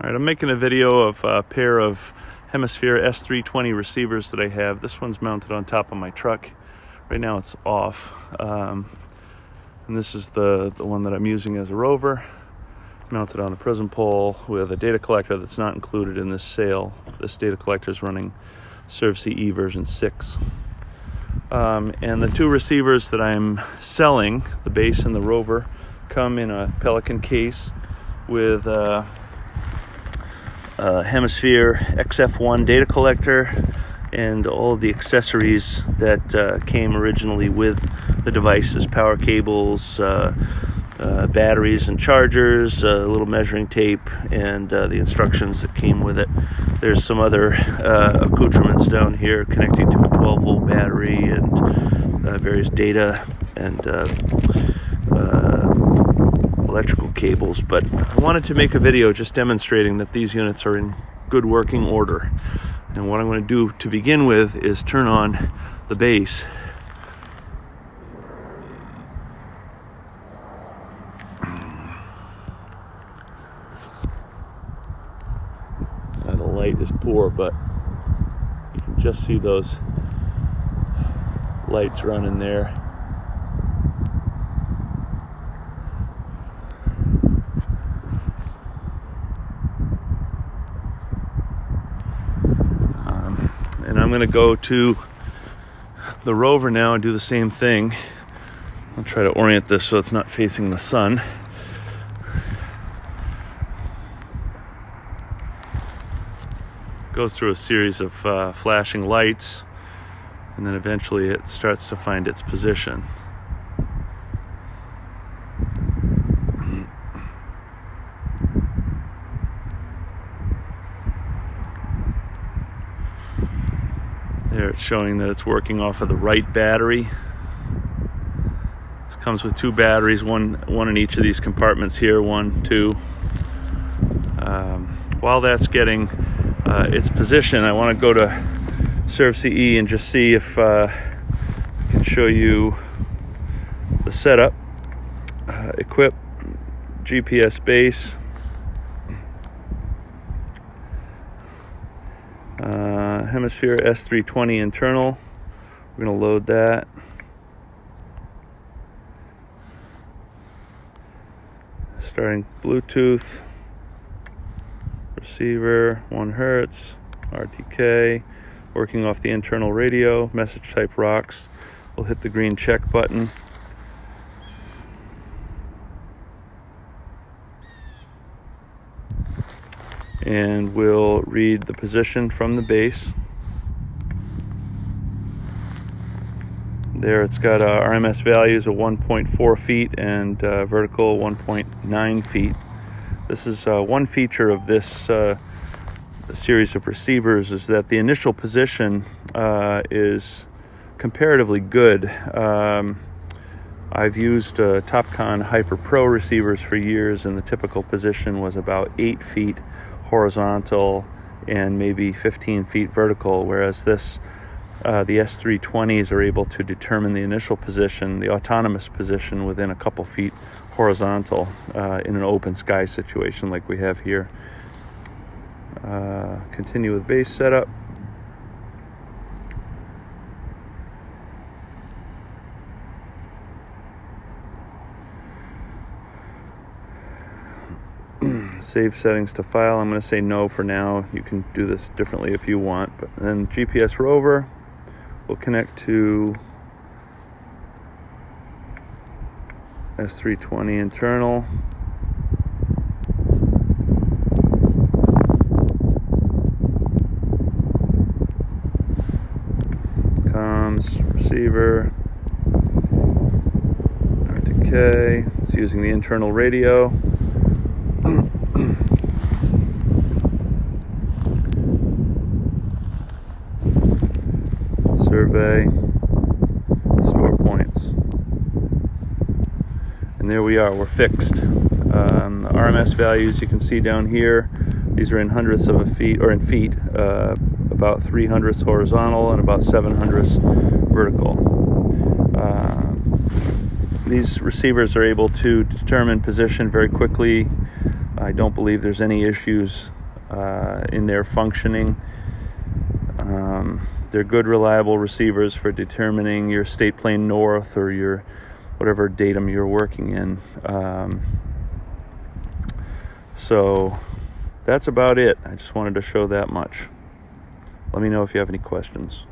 Alright, I'm making a video of a pair of Hemisphere S320 receivers that I have. This one's mounted on top of my truck. Right now it's off. And this is the one that I'm using as a rover, mounted on a prism pole with a data collector that's not included in this sale. This data collector is running ServCE version 6. And the two receivers that I'm selling, the base and the rover, come in a Pelican case with Hemisphere XF1 data collector and all the accessories that came originally with the devices: power cables, batteries and chargers, a little measuring tape, and the instructions that came with it. There's some other accoutrements down here connecting to a 12-volt battery and various data and electrical cables, but I wanted to make a video just demonstrating that these units are in good working order. And what I'm going to do to begin with is turn on the base. The light is poor, but you can just see those lights running there. And I'm going to go to the rover now and do the same thing. I'll try to orient this so it's not facing the sun. Goes through a series of flashing lights, and then eventually it starts to find its position. There, it's showing that it's working off of the right battery. This comes with two batteries, one in each of these compartments here, 1, 2. While that's getting its position, I want to go to ServCE and just see if I can show you the setup. Equip, GPS base, Hemisphere S320 internal. We're going to load that. Starting Bluetooth, receiver, 1 Hertz, RTK, working off the internal radio, message type rocks. We'll hit the green check button. And we'll read the position from the base. There, it's got RMS values of 1.4 feet and vertical 1.9 feet. This is one feature of this series of receivers, is that the initial position is comparatively good. I've used Topcon Hyper Pro receivers for years, and the typical position was about 8 feet horizontal and maybe 15 feet vertical, whereas this the S320s are able to determine the initial position, the autonomous position, within a couple feet horizontal in an open sky situation like we have here. Continue with base setup. Save settings to file. I'm going to say no for now. You can do this differently if you want. But then GPS rover will connect to S320 internal. Comms, receiver, RTK. It's using the internal radio. Survey, store points, and there we are, we're fixed. The RMS values you can see down here, these are in hundredths of a feet, or in feet, about 3 hundredths horizontal and about 7 hundredths vertical. These receivers are able to determine position very quickly I don't believe there's any issues in their functioning. They're good, reliable receivers for determining your state plane north or your whatever datum you're working in. So that's about it. I just wanted to show that much. Let me know if you have any questions.